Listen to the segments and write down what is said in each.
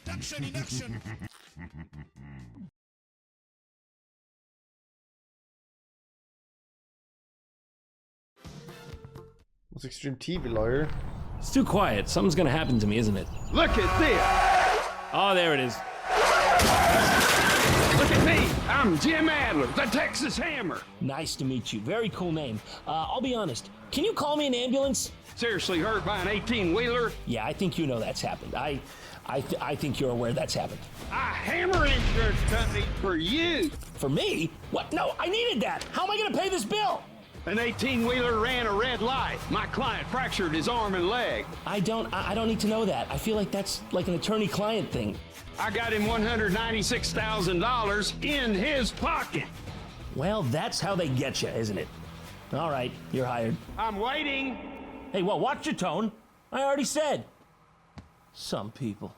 Induction. What's Extreme TV, lawyer? It's too quiet. Something's gonna happen to me, isn't it? Look at this. Oh, there it is. Look at me. I'm Jim Adler, the Texas Hammer. Nice to meet you. Very cool name. I'll be honest. Can you call me an ambulance? Seriously hurt by an 18-wheeler? Yeah, I think you know that's happened. I think you're aware that's happened. I hammer insurance company for you. For me? What? No, I needed that. How am I gonna pay this bill? An 18-wheeler ran a red light. My client fractured his arm and leg. I don't need to know that. I feel like that's like an attorney-client thing. I got him $196,000 in his pocket. Well, that's how they get you, isn't it? All right, you're hired. I'm waiting. Hey, well, watch your tone. I already said. Some people.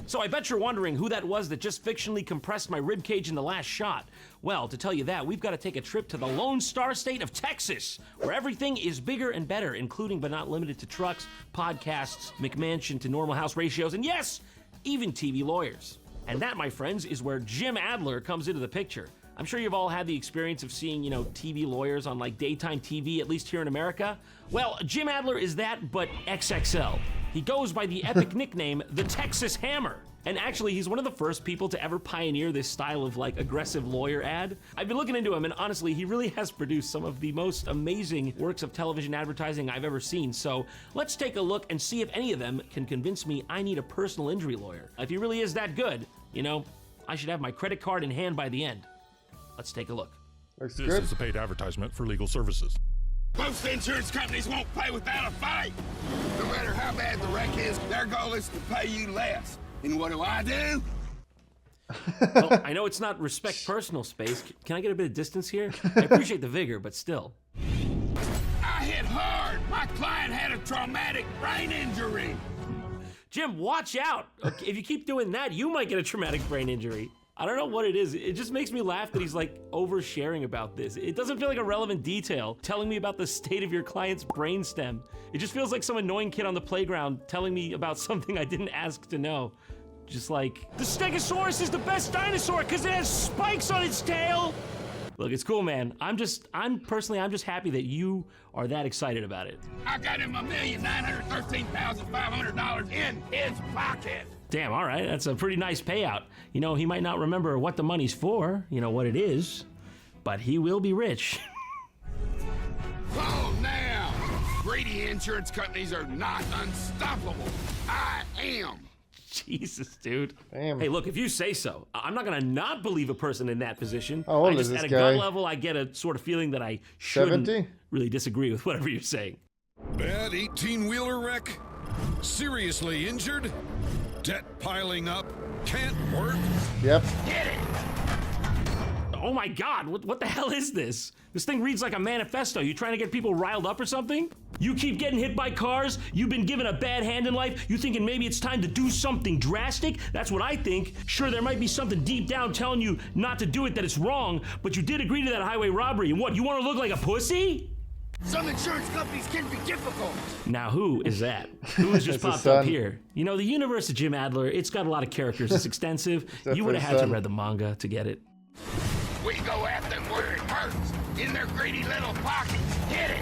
So I bet you're wondering who that was that just fictionally compressed my ribcage in the last shot. Well, to tell you that, we've got to take a trip to the Lone Star State of Texas, where everything is bigger and better, including but not limited to trucks, podcasts, McMansion to normal house ratios, and yes, even TV lawyers. And that, my friends, is where Jim Adler comes into the picture. I'm sure you've all had the experience of seeing, TV lawyers on like daytime TV, at least here in America. Well, Jim Adler is that, but XXL. He goes by the epic nickname, the Texas Hammer. And actually, he's one of the first people to ever pioneer this style of like aggressive lawyer ad. I've been looking into him, and honestly, he really has produced some of the most amazing works of television advertising I've ever seen. So let's take a look and see if any of them can convince me I need a personal injury lawyer. If he really is that good, I should have my credit card in hand by the end. Let's take a look. Looks This good. is a paid advertisement for legal services. Most insurance companies won't pay without a fight. No matter how bad the wreck is, their goal is to pay you less. And what do? Well, I know it's not respect personal space. Can I get a bit of distance here? I appreciate the vigor, but still. I hit hard. My client had a traumatic brain injury. Jim, watch out. Okay, if you keep doing that, you might get a traumatic brain injury. I don't know what it is. It just makes me laugh that he's like oversharing about this. It doesn't feel like a relevant detail telling me about the state of your client's brainstem. It just feels like some annoying kid on the playground telling me about something I didn't ask to know. Just like, the Stegosaurus is the best dinosaur because it has spikes on its tail. Look, it's cool, man. I'm just happy that you are that excited about it. I got him $1,913,500 in his pocket. Damn, all right, that's a pretty nice payout. He might not remember what the money's for, what it is, but he will be rich. Oh, now, greedy insurance companies are not unstoppable. I am. Jesus, dude. Damn. Hey, look, if you say so. I'm not gonna not believe a person in that position. How old I is just, this at a guy? gut level, I get a sort of feeling that I shouldn't 70? really disagree with whatever you're saying. Bad 18-wheeler wreck? Seriously injured? Debt piling up? Can't work? Yep. Oh my God, what the hell is this? This thing reads like a manifesto. You trying to get people riled up or something? You keep getting hit by cars? You've been given a bad hand in life? You thinking maybe it's time to do something drastic? That's what I think. Sure, there might be something deep down telling you not to do it, that it's wrong, but you did agree to that highway robbery. And what, you want to look like a pussy? Some insurance companies can be difficult. Now, who is that? Who has just It's his popped up son. here? The universe of Jim Adler, it's got a lot of characters. It's extensive. You would have had to son. read the manga to get it. We go at them where it hurts, in their greedy little pockets. Hit it.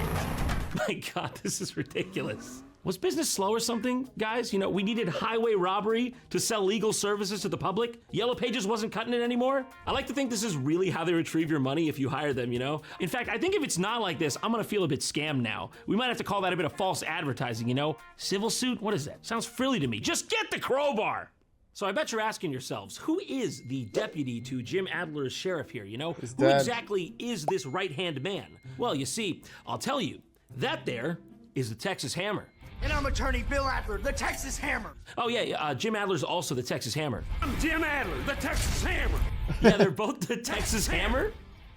My God, this is ridiculous. Was business slow or something, guys? We needed highway robbery to sell legal services to the public. Yellow Pages wasn't cutting it anymore. I like to think this is really how they retrieve your money if you hire them, In fact, I think if it's not like this, I'm gonna feel a bit scammed now. We might have to call that a bit of false advertising, Civil suit? What is that? Sounds frilly to me. Just get the crowbar. So I bet you're asking yourselves, who is the deputy to Jim Adler's sheriff here, Who dad. exactly is this right-hand man? Well, you see, I'll tell you. That there is the Texas Hammer. And I'm attorney Bill Adler, the Texas Hammer. Oh yeah, Jim Adler's also the Texas Hammer. I'm Jim Adler, the Texas Hammer. Yeah, they're both the Texas Hammer?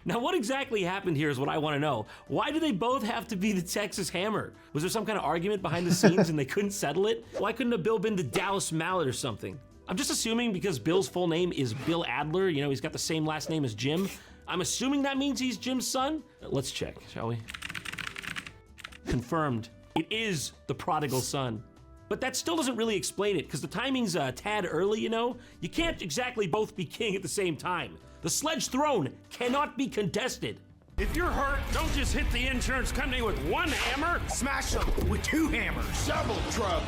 Now what exactly happened here is what I want to know. Why do they both have to be the Texas Hammer? Was there some kind of argument behind the scenes and they couldn't settle it? Why couldn't have Bill been the Dallas Mallet or something? I'm just assuming because Bill's full name is Bill Adler, he's got the same last name as Jim. I'm assuming that means he's Jim's son? Let's check, shall we? Confirmed. It is the prodigal son. But that still doesn't really explain it, because the timing's a tad early, you know? You can't exactly both be king at the same time. The sledge throne cannot be contested. If you're hurt, don't just hit the insurance company with one hammer. Smash them with 2 hammers. Double trouble.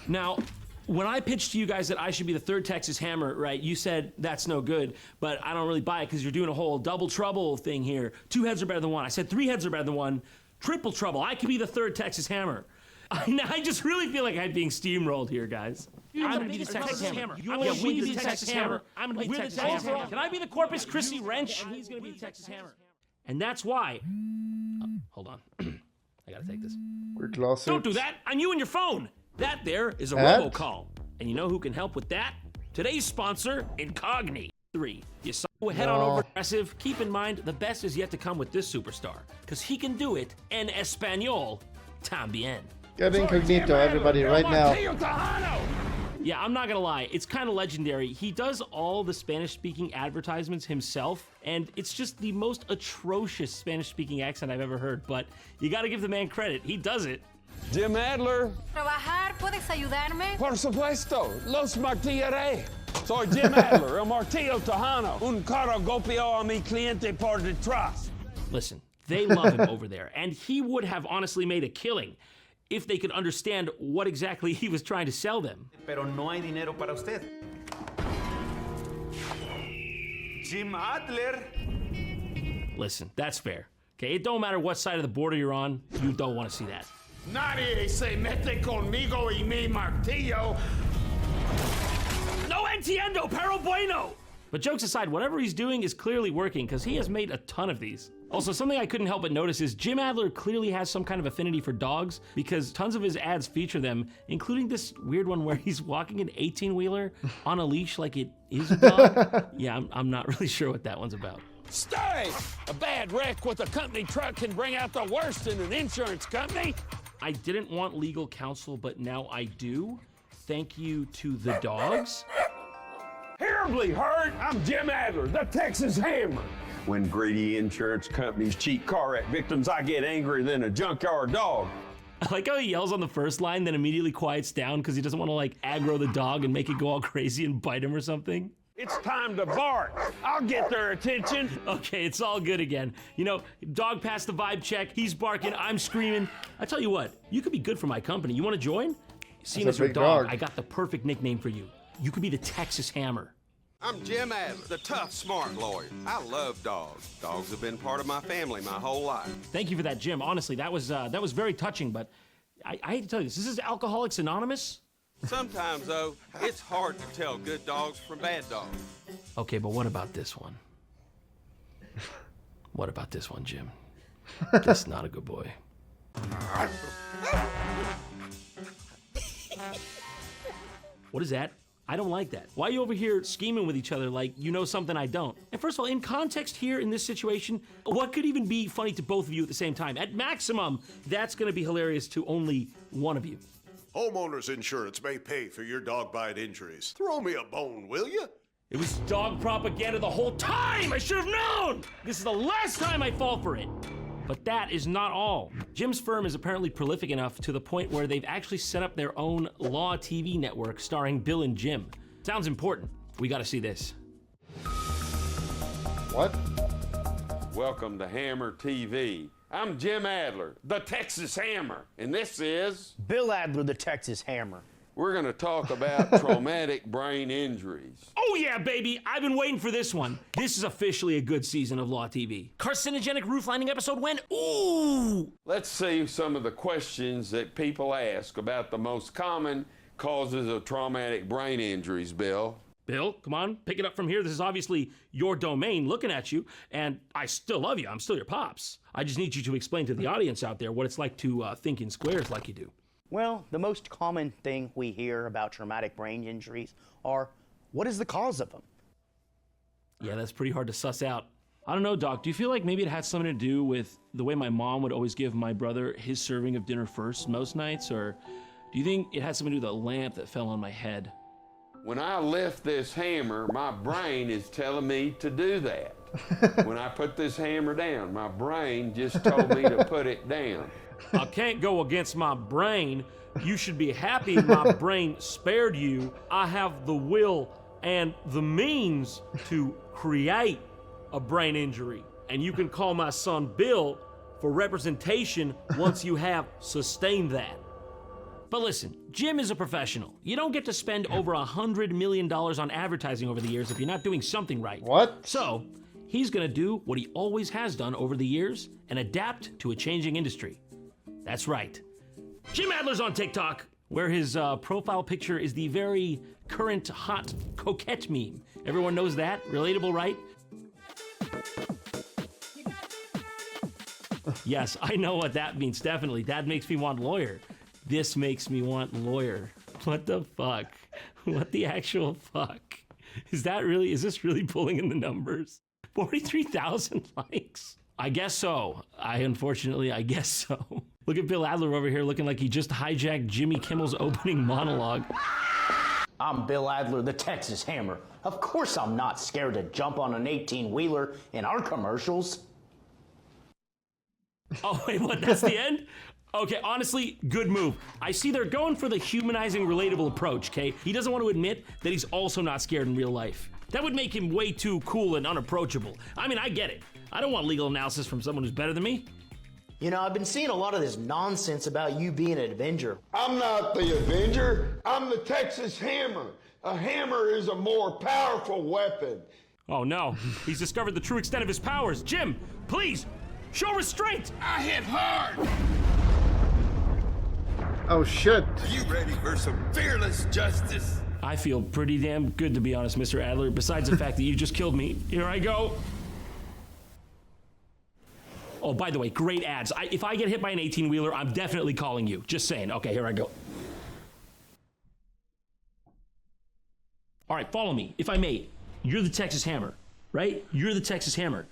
Now, when I pitched to you guys that I should be the 3rd Texas Hammer, right, you said that's no good, but I don't really buy it because you're doing a whole double trouble thing here. 2 heads are better than 1. I said 3 heads are better than 1. Triple trouble. I could be the 3rd Texas Hammer. I just really feel like I'm being steamrolled here, guys. I'm gonna be the Texas Hammer. I'm gonna be the Texas Hammer. I'm gonna be the Texas Hammer. Can I be the Corpus Christi wrench? And he's gonna be the Texas Hammer. And that's why. Hold on. I gotta take this. We're closet. Don't do that. I'm you and your phone. That there is a Ad? robocall. And you know who can help with that? Today's sponsor, Incogni. 3. You saw head on over aggressive. Keep in mind, the best is yet to come with this superstar, because he can do it en español también. Get incognito, everybody, right now. Yeah, I'm not gonna lie, it's kind of legendary. He does all the Spanish-speaking advertisements himself, and it's just the most atrocious Spanish-speaking accent I've ever heard, but you gotta give the man credit, he does it. Jim Adler. Trabajar, ¿puedes ayudarme? Por supuesto, los martillaré. Soy Jim Adler, el martillo tejano. Un carro golpeó a mi cliente por detrás. Listen, they love him over there, and he would have honestly made a killing if they could understand what exactly he was trying to sell them. Pero no hay dinero para usted. Jim Adler. Listen, that's fair. Okay, it don't matter what side of the border you're on, you don't want to see that. Nadie se mete conmigo y mi martillo. No entiendo, pero bueno! But jokes aside, whatever he's doing is clearly working, because he has made a ton of these. Also, something I couldn't help but notice is Jim Adler clearly has some kind of affinity for dogs, because tons of his ads feature them, including this weird one where he's walking an 18-wheeler on a leash like it is a dog. Yeah, I'm not really sure what that one's about. Stay! A bad wreck with a company truck can bring out the worst in an insurance company. I didn't want legal counsel, but now I do. Thank you to the dogs. Terribly hurt. I'm Jim Adler, the Texas Hammer. When greedy insurance companies cheat car wreck victims, I get angrier than a junkyard dog. I like how he yells on the first line, then immediately quiets down because he doesn't want to like aggro the dog and make it go all crazy and bite him or something. It's time to bark. I'll get their attention. Okay, it's all good again. You know, dog passed the vibe check, he's barking, I'm screaming. I tell you what, you could be good for my company. You want to join? Seeing as your dog, I got the perfect nickname for you. You could be the Texas Hammer. I'm Jim Adler, the tough, smart lawyer. I love dogs. Dogs have been part of my family my whole life. Thank you for that, Jim. Honestly, that was very touching, but I hate to tell you this. This is Alcoholics Anonymous? Sometimes, though, it's hard to tell good dogs from bad dogs. Okay, but what about this one? What about this one, Jim? That's not a good boy. What is that? I don't like that. Why are you over here scheming with each other like you know something I don't? And first of all, in context here in this situation, what could even be funny to both of you at the same time? At maximum, that's gonna be hilarious to only one of you. Homeowners insurance may pay for your dog bite injuries. Throw me a bone, will you? It was dog propaganda the whole time! I should have known! This is the last time I fall for it! But that is not all. Jim's firm is apparently prolific enough to the point where they've actually set up their own Law TV network starring Bill and Jim. Sounds important. We gotta see this. What? Welcome to Hammer TV. I'm Jim Adler, the Texas Hammer, and this is... Bill Adler, the Texas Hammer. We're gonna talk about traumatic brain injuries. Oh yeah, baby! I've been waiting for this one. This is officially a good season of Law TV. Carcinogenic roof lining episode when? Ooh! Let's see some of the questions that people ask about the most common causes of traumatic brain injuries, Bill. Bill, come on, pick it up from here. This is obviously your domain looking at you, and I still love you. I'm still your pops. I just need you to explain to the audience out there what it's like to think in squares like you do. Well, the most common thing we hear about traumatic brain injuries are, what is the cause of them? Yeah, that's pretty hard to suss out. I don't know, Doc, do you feel like maybe it had something to do with the way my mom would always give my brother his serving of dinner first most nights, or do you think it had something to do with the lamp that fell on my head? When I lift this hammer, my brain is telling me to do that. When I put this hammer down, my brain just told me to put it down. I can't go against my brain. You should be happy my brain spared you. I have the will and the means to create a brain injury. And you can call my son Bill for representation once you have sustained that. But listen, Jim is a professional. You don't get to spend over $100 million on advertising over the years if you're not doing something right. What? So, he's gonna do what he always has done over the years and adapt to a changing industry. That's right. Jim Adler's on TikTok, where his profile picture is the very current hot coquette meme. Everyone knows that? Relatable, right? Yes, I know what that means, definitely. That makes me want lawyer. This makes me want lawyer. What the fuck? What the actual fuck? Is this really pulling in the numbers? 43,000 likes? I guess so. I guess so. Look at Bill Adler over here looking like he just hijacked Jimmy Kimmel's opening monologue. I'm Bill Adler, the Texas Hammer. Of course I'm not scared to jump on an 18-wheeler in our commercials. Oh, wait, what? That's the end? Okay, honestly, good move. I see they're going for the humanizing, relatable approach, okay? He doesn't want to admit that he's also not scared in real life. That would make him way too cool and unapproachable. I mean, I get it. I don't want legal analysis from someone who's better than me. You know, I've been seeing a lot of this nonsense about you being an Avenger. I'm not the Avenger. I'm the Texas Hammer. A hammer is a more powerful weapon. Oh no, he's discovered the true extent of his powers. Jim, please, show restraint. I hit hard. Oh shit. Are you ready for some fearless justice? I feel pretty damn good, to be honest, Mr. Adler, besides the fact that you just killed me. Here I go. Oh, by the way, great ads. If I get hit by an 18-wheeler, I'm definitely calling you. Just saying. Okay, here I go. All right, follow me, if I may. You're the Texas Hammer, right? You're the Texas Hammer.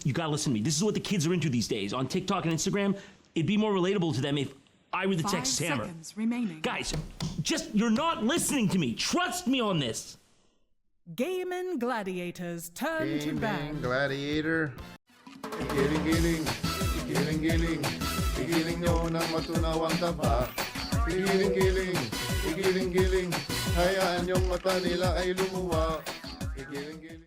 You gotta listen to me. This is what the kids are into these days. On TikTok and Instagram, it'd be more relatable to them if I were the Texas Hammer. 5 seconds remaining. Guys, you're not listening to me. Trust me on this. Gaming gladiators turn to Gaming band. gladiator. Giling, giling nyo na matunawang taba. Giling, hayaan yung mata nila ay lumuwa. Giling.